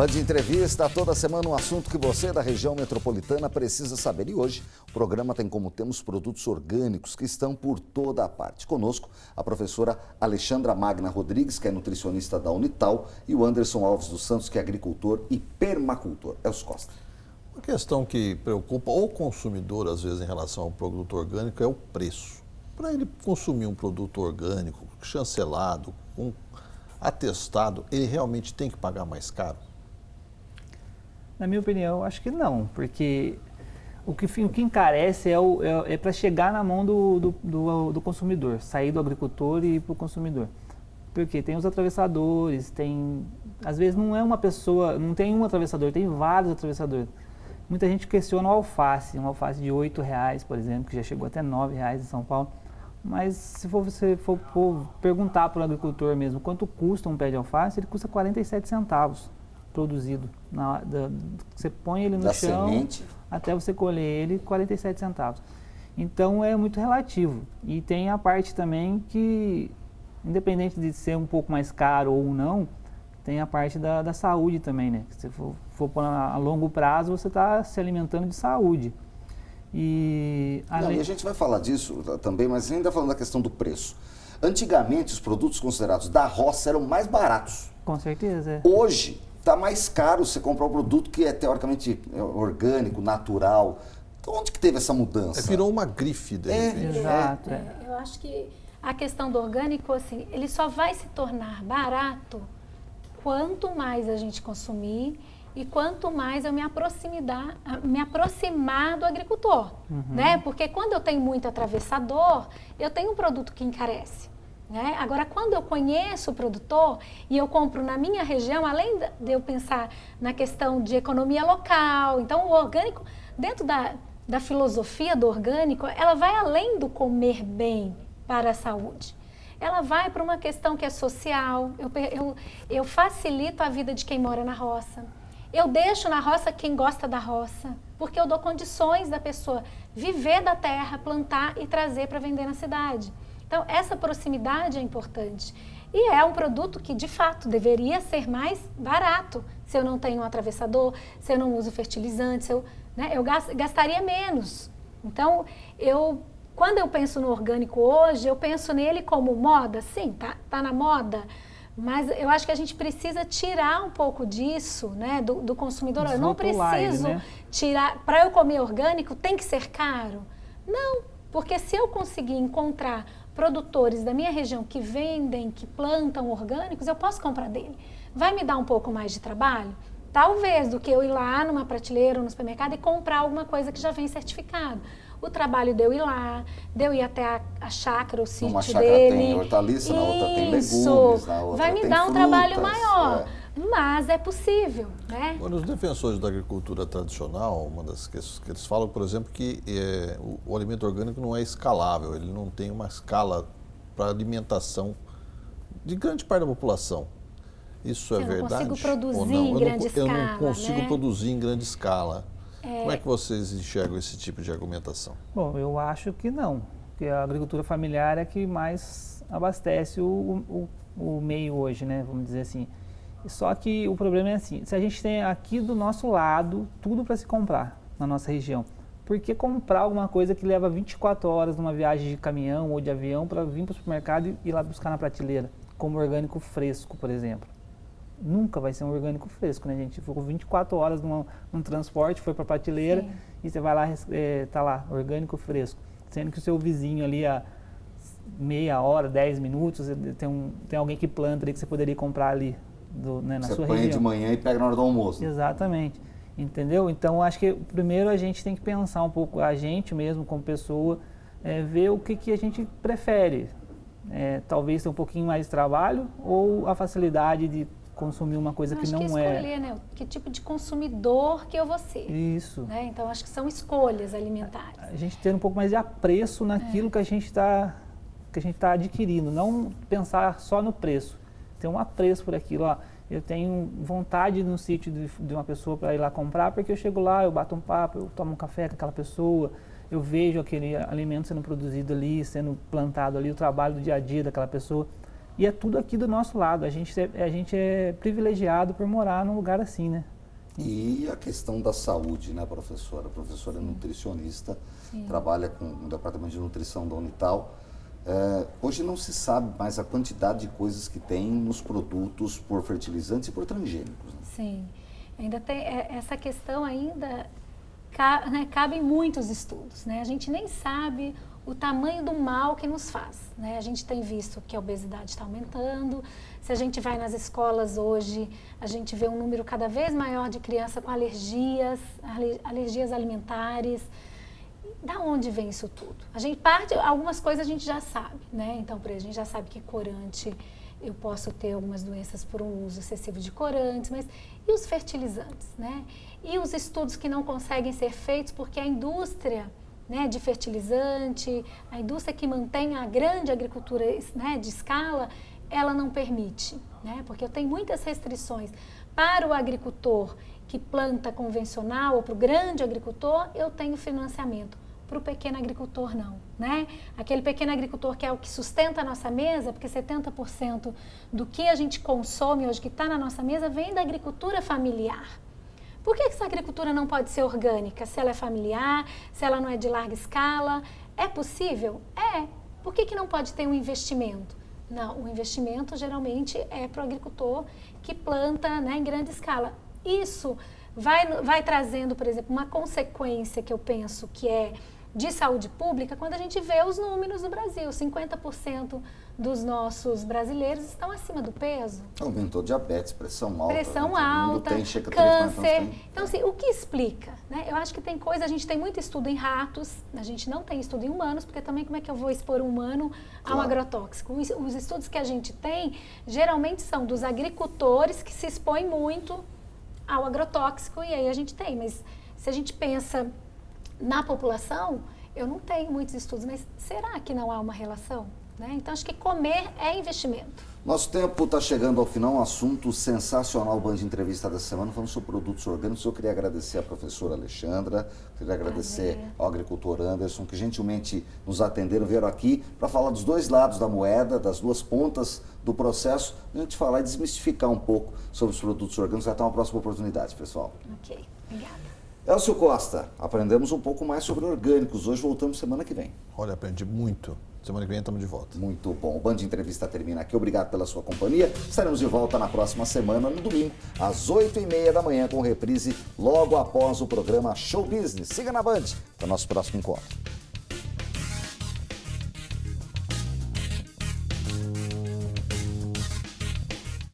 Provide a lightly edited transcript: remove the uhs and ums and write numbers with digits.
Band Entrevista, toda semana um assunto que você da região metropolitana precisa saber. E hoje o programa tem como tema os produtos orgânicos que estão por toda a parte. Conosco a professora Alexandra Magna Rodrigues, que é nutricionista da Unital, e o Anderson Alves dos Santos, que é agricultor e permacultor. Elcio Costa. Uma questão que preocupa o consumidor, às vezes, em relação ao produto orgânico é o preço. Para ele consumir um produto orgânico, chancelado, atestado, ele realmente tem que pagar mais caro? Na minha opinião, acho que não, porque o que encarece é para chegar na mão do consumidor, sair do agricultor e ir para o consumidor. Porque tem os atravessadores, às vezes não é uma pessoa, não tem um atravessador, tem vários atravessadores. Muita gente questiona o alface, uma alface de R$8, por exemplo, que já chegou até R$9 em São Paulo. Mas se você for perguntar para o agricultor mesmo quanto custa um pé de alface, ele custa 47 centavos produzido. Você põe ele no chão, semente, até você colher ele, 47 centavos. Então é muito relativo. E tem a parte também que, independente de ser um pouco mais caro ou não, tem a parte da saúde também, né? Se for a longo prazo, você está se alimentando de saúde. E a gente vai falar disso também, mas ainda falando da questão do preço. Antigamente, os produtos considerados da roça eram mais baratos. Com certeza. Hoje, está mais caro você comprar um produto que é teoricamente orgânico, natural. Então, onde que teve essa mudança? Virou uma grife, de repente. Exato. Eu acho que a questão do orgânico, assim, ele só vai se tornar barato quanto mais a gente consumir e quanto mais eu me aproximar do agricultor, né? Porque quando eu tenho muito atravessador, eu tenho um produto que encarece, né? Agora, quando eu conheço o produtor e eu compro na minha região, além de eu pensar na questão de economia local, então o orgânico, dentro da filosofia do orgânico, ela vai além do comer bem para a saúde. Ela vai para uma questão que é social, eu facilito a vida de quem mora na roça. Eu deixo na roça quem gosta da roça, porque eu dou condições da pessoa viver da terra, plantar e trazer para vender na cidade. Então, essa proximidade é importante. E é um produto que, de fato, deveria ser mais barato. Se eu não tenho um atravessador, se eu não uso fertilizante, eu gastaria menos. Então, quando eu penso no orgânico hoje, eu penso nele como moda. Sim, tá na moda. Mas eu acho que a gente precisa tirar um pouco disso, né, do consumidor. Eu não preciso tirar, para eu comer orgânico tem que ser caro? Não, porque se eu conseguir encontrar produtores da minha região que vendem, que plantam orgânicos, eu posso comprar dele. Vai me dar um pouco mais de trabalho? Talvez, do que eu ir lá numa prateleira ou no supermercado e comprar alguma coisa que já vem certificado. O trabalho de eu ir lá, de eu ir até a chácara, o sítio dele. Uma chácara tem hortaliça, na outra tem legumes, na outra vai me tem dar um frutas, trabalho maior, mas é possível, né? Agora, os defensores da agricultura tradicional, uma das questões que eles falam, por exemplo, que o alimento orgânico não é escalável, ele não tem uma escala para alimentação de grande parte da população. Isso é verdade? Eu não consigo produzir ou não? em grande escala, eu não consigo produzir em grande escala. É... Como é que vocês enxergam esse tipo de argumentação? Bom, eu acho que não, porque a agricultura familiar é que mais abastece o meio hoje, né, vamos dizer assim. Só que o problema é assim, se a gente tem aqui do nosso lado tudo para se comprar na nossa região, por que comprar alguma coisa que leva 24 horas numa viagem de caminhão ou de avião para vir para o supermercado e ir lá buscar na prateleira, como orgânico fresco, por exemplo? Nunca vai ser um orgânico fresco, né, gente? Ficou 24 horas num transporte, foi para a prateleira. Sim. E você vai lá, tá lá, orgânico fresco. Sendo que o seu vizinho ali a meia hora, 10 minutos, tem alguém que planta ali que você poderia comprar ali na sua região. Você põe de manhã e pega na hora do almoço. Exatamente. Entendeu? Então, acho que primeiro a gente tem que pensar um pouco, a gente mesmo como pessoa, ver o que a gente prefere. Talvez ter um pouquinho mais de trabalho ou a facilidade de consumir uma coisa que não escolher, né? Que tipo de consumidor que eu vou ser. Isso. Né? Então, acho que são escolhas alimentares. A gente ter um pouco mais de apreço naquilo que a gente está adquirindo, não pensar só no preço. Ter um apreço por aquilo. Ó, eu tenho vontade no sítio de uma pessoa para ir lá comprar, porque eu chego lá, eu bato um papo, eu tomo um café com aquela pessoa, eu vejo aquele alimento sendo produzido ali, sendo plantado ali, o trabalho do dia a dia daquela pessoa. E é tudo aqui do nosso lado. A gente é privilegiado por morar num lugar assim, né? E a questão da saúde, né, professora? A professora é nutricionista, trabalha com o departamento de nutrição da Unital. Hoje não se sabe mais a quantidade de coisas que tem nos produtos por fertilizantes e por transgênicos. Né? Sim, ainda tem essa questão ainda, cabe em muitos estudos, né? A gente nem sabe o tamanho do mal que nos faz, né? A gente tem visto que a obesidade está aumentando. Se a gente vai nas escolas hoje, a gente vê um número cada vez maior de crianças com alergias alimentares. Da onde vem isso tudo? Algumas coisas a gente já sabe, né? Então, por exemplo, a gente já sabe que corante, eu posso ter algumas doenças por um uso excessivo de corantes, mas e os fertilizantes, né? E os estudos que não conseguem ser feitos porque a indústria, né, de fertilizante, a indústria que mantém a grande agricultura, né, de escala, ela não permite, né? Porque eu tenho muitas restrições para o agricultor que planta convencional ou para o grande agricultor, eu tenho financiamento. Para o pequeno agricultor, não, né? Aquele pequeno agricultor que é o que sustenta a nossa mesa, porque 70% do que a gente consome hoje, que está na nossa mesa, vem da agricultura familiar. Por que essa agricultura não pode ser orgânica? Se ela é familiar, se ela não é de larga escala, é possível? É. Por que não pode ter um investimento? Não, o investimento geralmente é para o agricultor que planta, né, em grande escala. Isso vai trazendo, por exemplo, uma consequência que eu penso que é de saúde pública quando a gente vê os números do Brasil. 50% dos nossos brasileiros estão acima do peso. Aumentou diabetes, pressão alta. Pressão né? alta, câncer. Então, assim, o que explica? Né? Eu acho que tem coisa, a gente tem muito estudo em ratos, a gente não tem estudo em humanos, porque também como é que eu vou expor um humano a um agrotóxico? Os estudos que a gente tem, geralmente são dos agricultores que se expõem muito ao agrotóxico, e aí a gente tem. Mas se a gente pensa na população, eu não tenho muitos estudos, mas será que não há uma relação? Né? Então, acho que comer é investimento. Nosso tempo está chegando ao final, um assunto sensacional, o Band Entrevista da semana, falando sobre produtos orgânicos. Eu queria agradecer a professora Alexandra, queria agradecer ao agricultor Anderson, que gentilmente nos atenderam, vieram aqui para falar dos dois lados da moeda, das duas pontas do processo, a gente falar e desmistificar um pouco sobre os produtos orgânicos. Até uma próxima oportunidade, pessoal. Ok, obrigada. Elcio Costa, aprendemos um pouco mais sobre orgânicos. Hoje voltamos semana que vem. Olha, aprendi muito. Semana que vem estamos de volta. Muito bom. O Band Entrevista termina aqui. Obrigado pela sua companhia. Estaremos de volta na próxima semana, no domingo, às 8h30 da manhã, com reprise logo após o programa Show Business. Siga na Band para o nosso próximo encontro.